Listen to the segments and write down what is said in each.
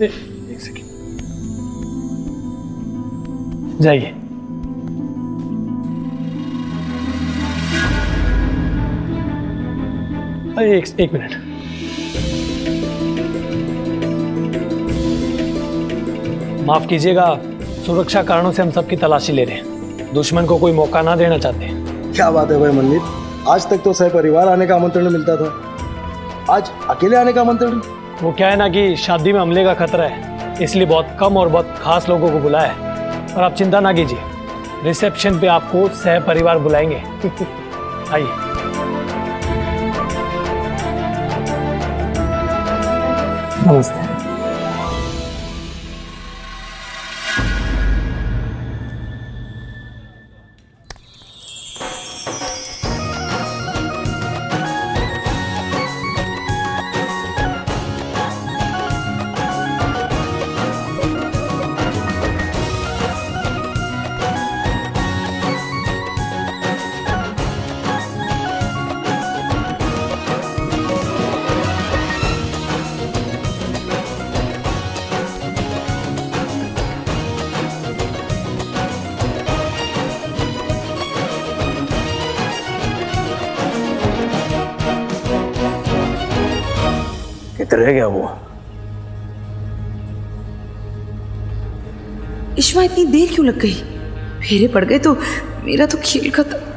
एक सेकेंड, जाइए। एक मिनट। माफ कीजिएगा, सुरक्षा कारणों से हम सबकी तलाशी ले रहे हैं। दुश्मन को कोई मौका ना देना चाहते। क्या बात है भाई मंदिर, आज तक तो सहपरिवार आने का आमंत्रण मिलता था, आज अकेले आने का आमंत्रण? वो क्या है ना कि शादी में हमले का खतरा है, इसलिए बहुत कम और बहुत खास लोगों को बुलाया है। और आप चिंता ना कीजिए, रिसेप्शन पे आपको सहपरिवार बुलाएंगे। आइए। नमस्ते। किधर रह गया वो? इश्मा इतनी देर क्यों लग गई? फेरे पड़ गए तो मेरा तो खेल खत्म।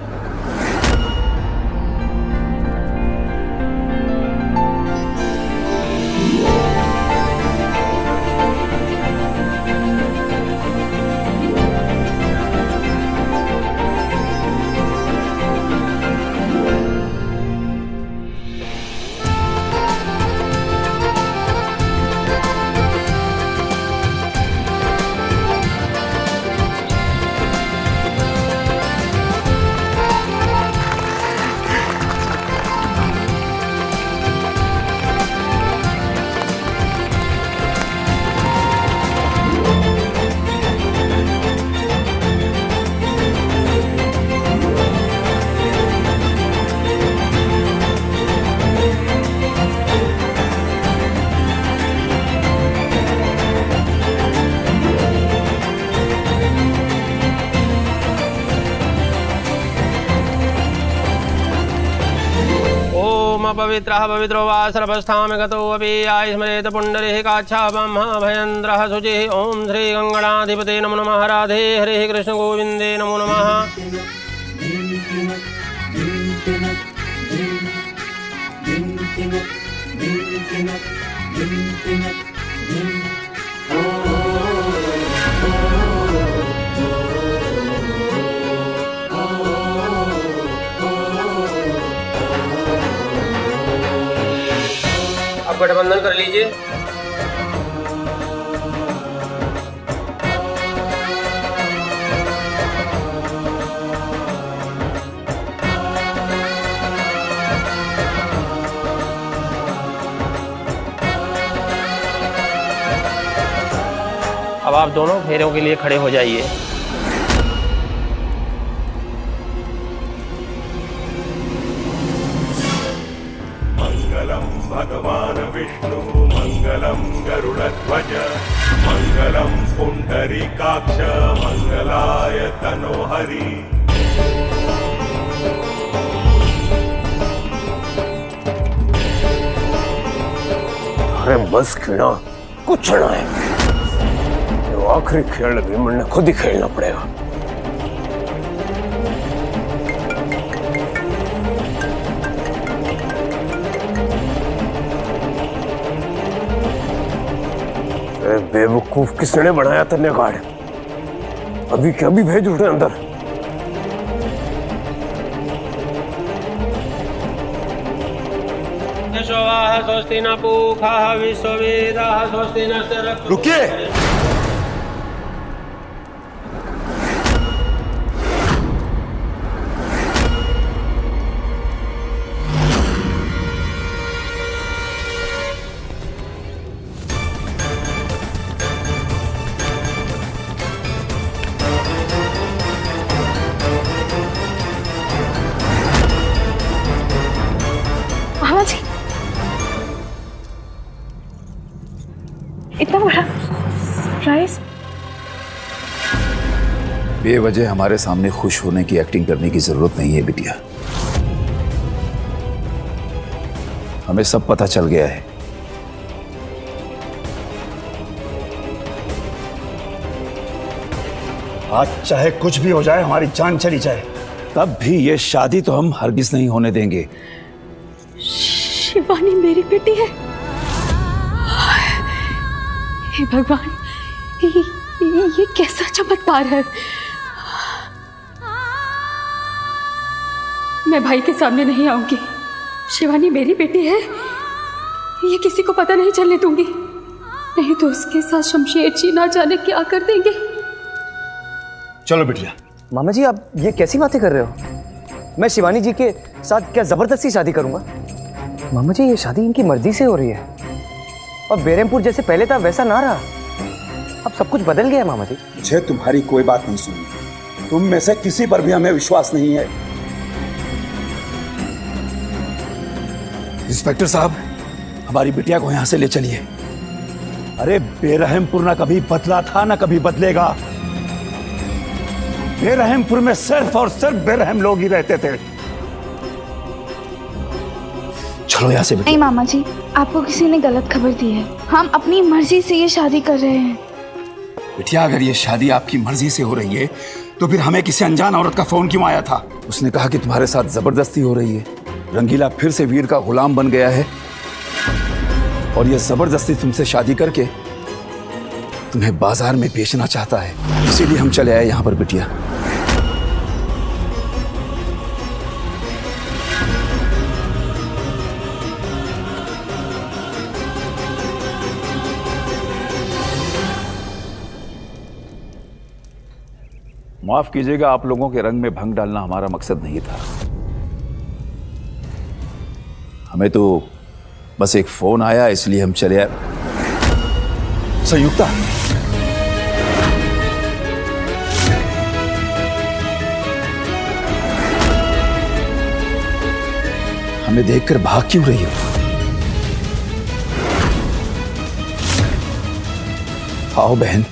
पवित्रः पवित्रो वा सर्वस्थां गतो अपि आयुष्मरेत पुण्डरीकाच्छापं भयन्द्रः शुचिः। ओम श्री गंगणाधिपते नमो नमः। राधे हरे कृष्ण गोविंदे नमो नमः। गठबंधन कर लीजिए। अब आप दोनों फेरों के लिए खड़े हो जाइए। भगवान विष्णु मंगलम गरुड़ध्वज मंगलम पुंडरीकाक्ष मंगलाय तनोहरि। अरे बस खेलना कुछ ना है, जो आखिरी खेल भीमन ने खुद ही खेलना पड़ेगा। बेवकूफ किसने बनाया तन्ने गार्ड? अभी क्या अभी भेज उठे अंदर। स्वस्ति न पूखा विश्ववेदाः स्वस्ति न। रुकिए, इतना बड़ा प्राइस? बेवजह हमारे सामने खुश होने की एक्टिंग करने की जरूरत नहीं है बिटिया। हमें सब पता चल गया है। आज चाहे कुछ भी हो जाए, हमारी जान चली जाए, तब भी ये शादी तो हम हरगिज नहीं होने देंगे। शिवानी मेरी बेटी है। हे भगवान, ये कैसा चमत्कार है। मैं भाई के सामने नहीं आऊंगी। शिवानी मेरी बेटी है, ये किसी को पता नहीं चलने दूंगी, नहीं तो उसके साथ शमशेर जी ना जाने क्या कर देंगे। चलो बिटिया। मामा जी, आप ये कैसी बातें कर रहे हो? मैं शिवानी जी के साथ क्या जबरदस्ती शादी करूंगा? मामा जी, ये शादी इनकी मर्जी से हो रही है और बेरमपुर जैसे पहले था वैसा ना रहा। अब सब कुछ बदल गया है मामा जी। मुझे तुम्हारी कोई बात नहीं सुनी। तुम में से किसी पर भी हमें विश्वास नहीं है। इंस्पेक्टर साहब, हमारी बिटिया को यहां से ले चलिए। अरे बेरहमपुर ना कभी बदला था ना कभी बदलेगा। बेरहमपुर में सिर्फ और सिर्फ बेरहम लोग ही रहते थे। चलो यहां से। नहीं मामा जी, आपको किसी ने गलत खबर दी है। हम अपनी मर्जी से ये शादी कर रहे हैं। बिटिया, अगर ये शादी आपकी मर्जी से हो रही है तो फिर हमें किसी अनजान औरत का फोन क्यों आया था? उसने कहा कि तुम्हारे साथ जबरदस्ती हो रही है। रंगीला फिर से वीर का गुलाम बन गया है और ये जबरदस्ती तुमसे शादी करके तुम्हें बाजार में बेचना चाहता है। इसीलिए हम चले आए यहां पर बिटिया। माफ कीजिएगा, आप लोगों के रंग में भंग डालना हमारा मकसद नहीं था। हमें तो बस एक फोन आया, इसलिए हम चले आए। संयुक्ता, हमें देखकर भाग क्यों रही हो? आओ बहन।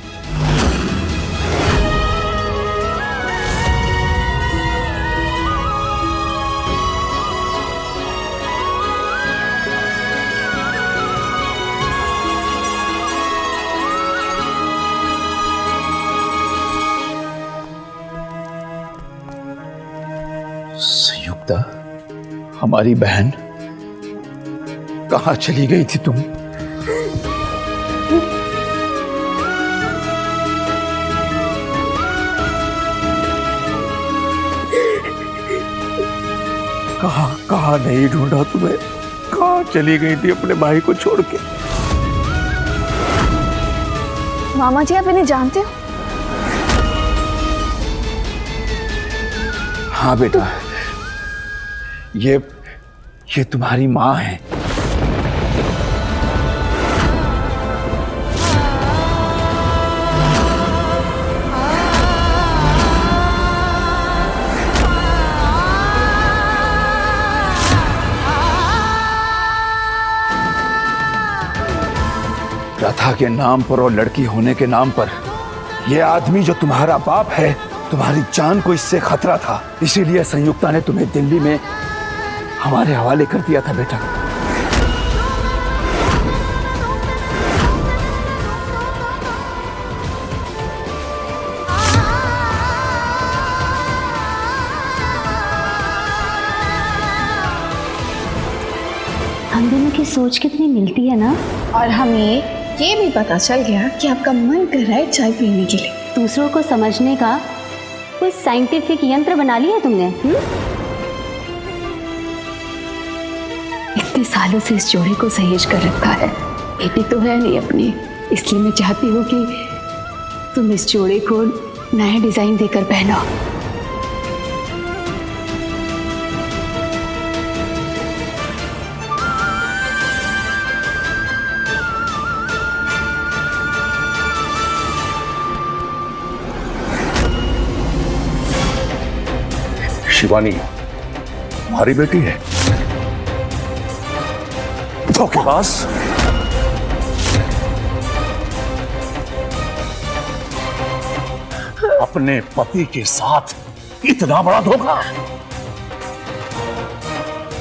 संयुक्ता, हमारी बहन, कहां चली गई थी तुम? कहां नहीं ढूंढा तुम्हें? कहां चली गई थी अपने भाई को छोड़ के? मामा जी, आप इन्हें जानते हो? हाँ बेटा, ये तुम्हारी माँ है। प्रथा के नाम पर और लड़की होने के नाम पर यह आदमी जो तुम्हारा बाप है, तुम्हारी जान को इससे खतरा था। इसीलिए संयुक्ता ने तुम्हें दिल्ली में हमारे हवाले कर दिया था बेटा। हम दोनों की सोच कितनी मिलती है ना। और हमें ये भी पता चल गया कि आपका मन कर रहा है चाय पीने के लिए। दूसरों को समझने का कोई साइंटिफिक यंत्र बना लिया तुमने? इतने सालों से इस जोड़े को सहेज कर रखा है। बेटी तो है नहीं अपनी, इसलिए मैं चाहती हूँ कि तुम इस जोड़े को नया डिजाइन देकर पहनाओ। शिवानी हमारी बेटी है। धोखेबाज, अपने पति के साथ इतना बड़ा धोखा।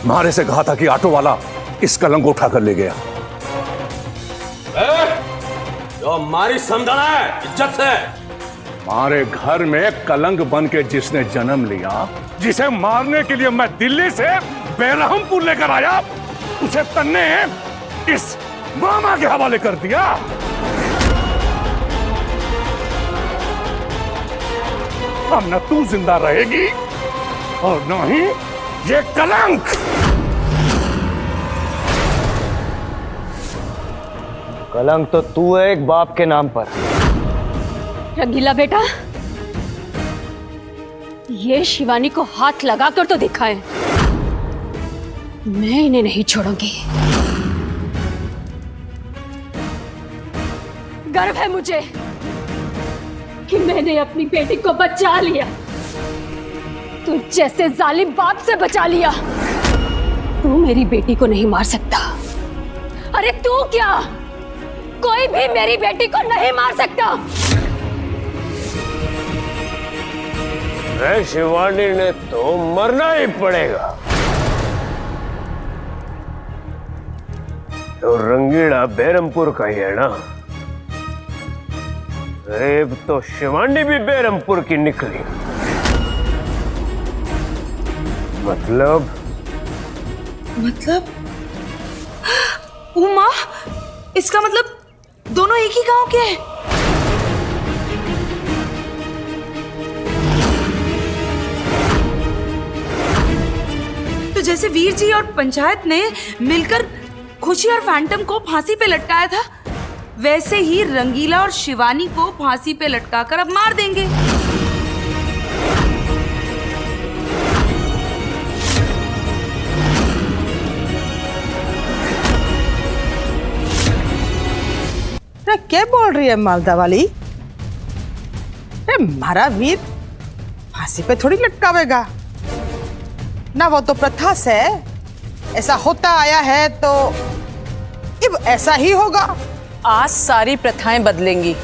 मारे से कहा था कि ऑटो वाला इस कलंक को उठाकर ले गया। जो हमारी समझना है इज्जत से। हमारे घर में कलंक बन के जिसने जन्म लिया, जिसे मारने के लिए मैं दिल्ली से बेरहमपुर लेकर आया, उसे तन्ने इस मामा के हवाले कर दिया। अब न तू जिंदा रहेगी और न ही ये कलंक। कलंक तो तू है एक बाप के नाम पर। रंगीला बेटा, ये शिवानी को हाथ लगाकर तो दिखाए, मैं इन्हें नहीं छोड़ूंगी। गर्व है मुझे कि मैंने अपनी बेटी को बचा लिया। तू जैसे जालिम बाप से बचा लिया। तू मेरी बेटी को नहीं मार सकता। अरे तू क्या, कोई भी मेरी बेटी को नहीं मार सकता। शिवानी ने तो मरना ही पड़ेगा। तो रंगीला बेरमपुर का ही है ना? रेब तो शिवानी भी बेरमपुर की निकली। मतलब उमा, इसका मतलब दोनों एक ही गांव के हैं। तो जैसे वीर जी और पंचायत ने मिलकर खुशी और फैंटम को फांसी पे लटकाया था, वैसे ही रंगीला और शिवानी को फांसी पे लटकाकर अब मार देंगे। क्या बोल रही है मालदा वाली? हमारा वीर फांसी पे थोड़ी लटकावेगा ना, वो तो प्रथा से ऐसा होता आया है, तो अब ऐसा ही होगा। आज सारी प्रथाएं बदलेंगी।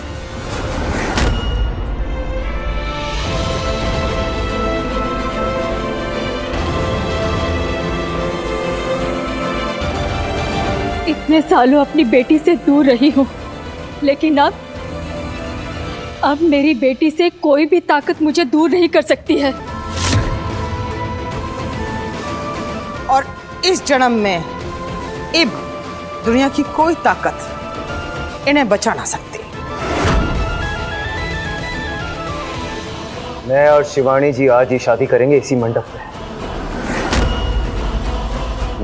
इतने सालों अपनी बेटी से दूर रही हूं, लेकिन अब मेरी बेटी से कोई भी ताकत मुझे दूर नहीं कर सकती है। और इस जन्म में अब दुनिया की कोई ताकत इन्हें बचा ना सकती। मैं और शिवानी जी आज ही शादी करेंगे इसी मंडप में।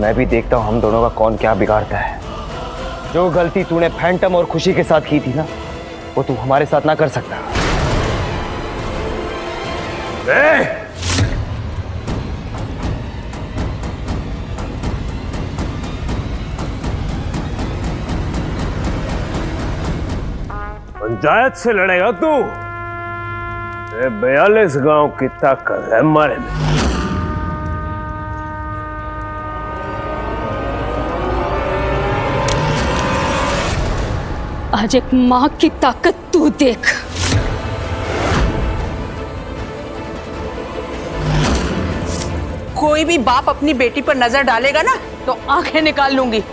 मैं भी देखता हूं हम दोनों का कौन क्या बिगाड़ता है। जो गलती तूने फैंटम और खुशी के साथ की थी ना, वो तू हमारे साथ ना कर सकता। पंचायत से लड़ेगा तू? 42 गांव की ताकत है हमारे में। आज एक मां की ताकत तू देख। कोई भी बाप अपनी बेटी पर नजर डालेगा ना, तो आंखें निकाल लूंगी।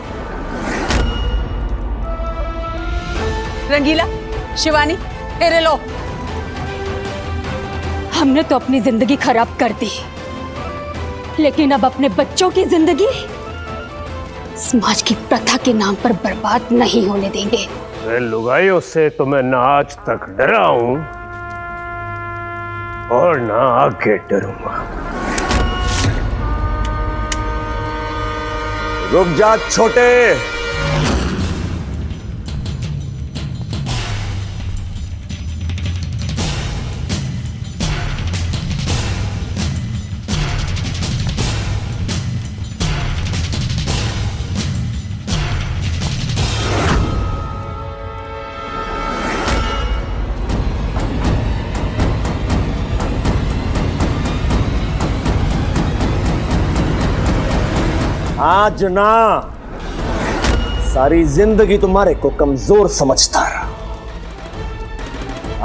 रंगीला, शिवानी, तेरे लो। हमने तो अपनी जिंदगी खराब कर दी, लेकिन अब अपने बच्चों की जिंदगी समाज की प्रथा के नाम पर बर्बाद नहीं होने देंगे। लुगाइयों से तो मैं ना आज तक डरा हूं और ना आगे डरूंगा। रुक जा छोटे। आज ना सारी जिंदगी तुम्हारे को कमजोर समझता रहा।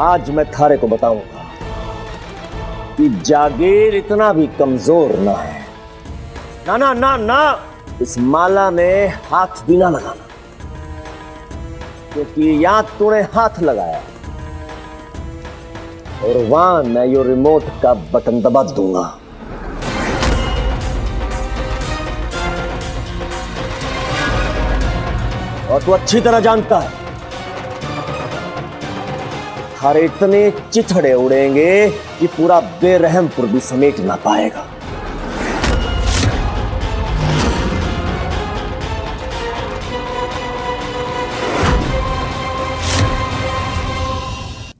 आज मैं थारे को बताऊंगा कि जागीर इतना भी कमजोर ना है। ना ना ना ना, इस माला में हाथ भी ना लगाना, क्योंकि यहां तूने हाथ लगाया और वहां मैं यो रिमोट का बटन दबा दूंगा। और तू अच्छी तरह जानता है हर इतने चिथड़े उड़ेंगे कि पूरा बेरहमपुर भी समेट ना पाएगा।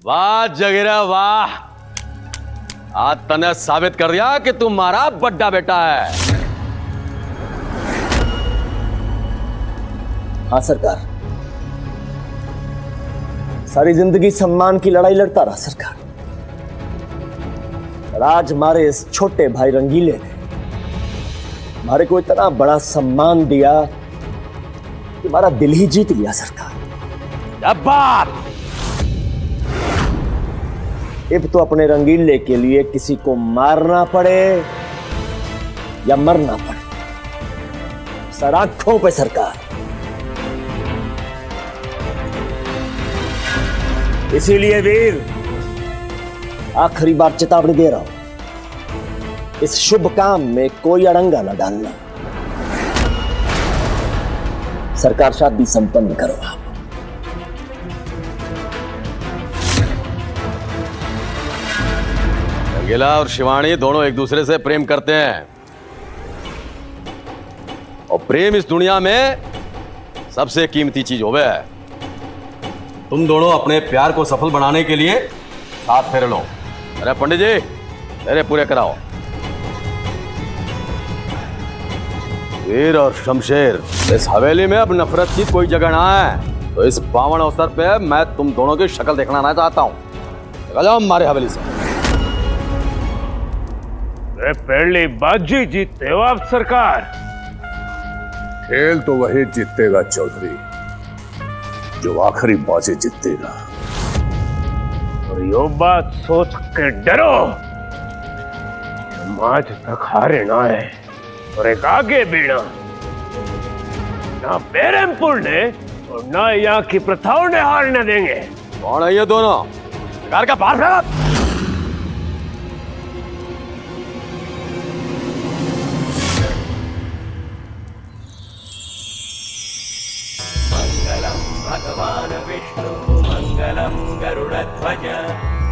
वाह जगीरा वाह, आज तने साबित कर दिया कि तू मारा बड्डा बेटा है। हाँ सरकार, सारी जिंदगी सम्मान की लड़ाई लड़ता रहा सरकार, और आज हमारे इस छोटे भाई रंगीले ने हमारे को इतना बड़ा सम्मान दिया कि हमारा दिल ही जीत लिया सरकार। क्या बात! अब तो अपने रंगीले के लिए किसी को मारना पड़े या मरना पड़े, सर आंखों पे सरकार। इसीलिए वीर, आखिरी बार चेतावनी दे रहा हूं, इस शुभ काम में कोई अड़ंगा न डालना। सरकार शादी संपन्न करो आप। रंगीला और शिवानी दोनों एक दूसरे से प्रेम करते हैं, और प्रेम इस दुनिया में सबसे कीमती चीज होवे है। तुम दोनों अपने प्यार को सफल बनाने के लिए साथ फेरे लो। अरे पंडित जी, मेरे पूरे कराओ। वीर और शमशेर, इस हवेली में अब नफरत की कोई जगह ना है, तो इस पावन अवसर पे मैं तुम दोनों की शक्ल देखना ना चाहता हूं। निकल जाओ हमारे हवेली से। पहली बाजी जीतते हो आप सरकार। खेल तो वही जीतेगा चौधरी जो आखिरी बाजी जीतेगा, और यो बात सोच के डरो, हम आज तक हारे ना है और एक आगे बढ़ना ना बेरमपुर ने और ना यहाँ की प्रथाओं ने हारने देंगे। कौन है ये दोनों? घर का बाहर फेंका। भगवान विष्णु मंगलम गरुड़ध्वज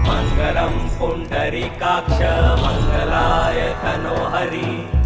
मंगलम पुंडरीकाक्ष मंगलाय तनोहरि।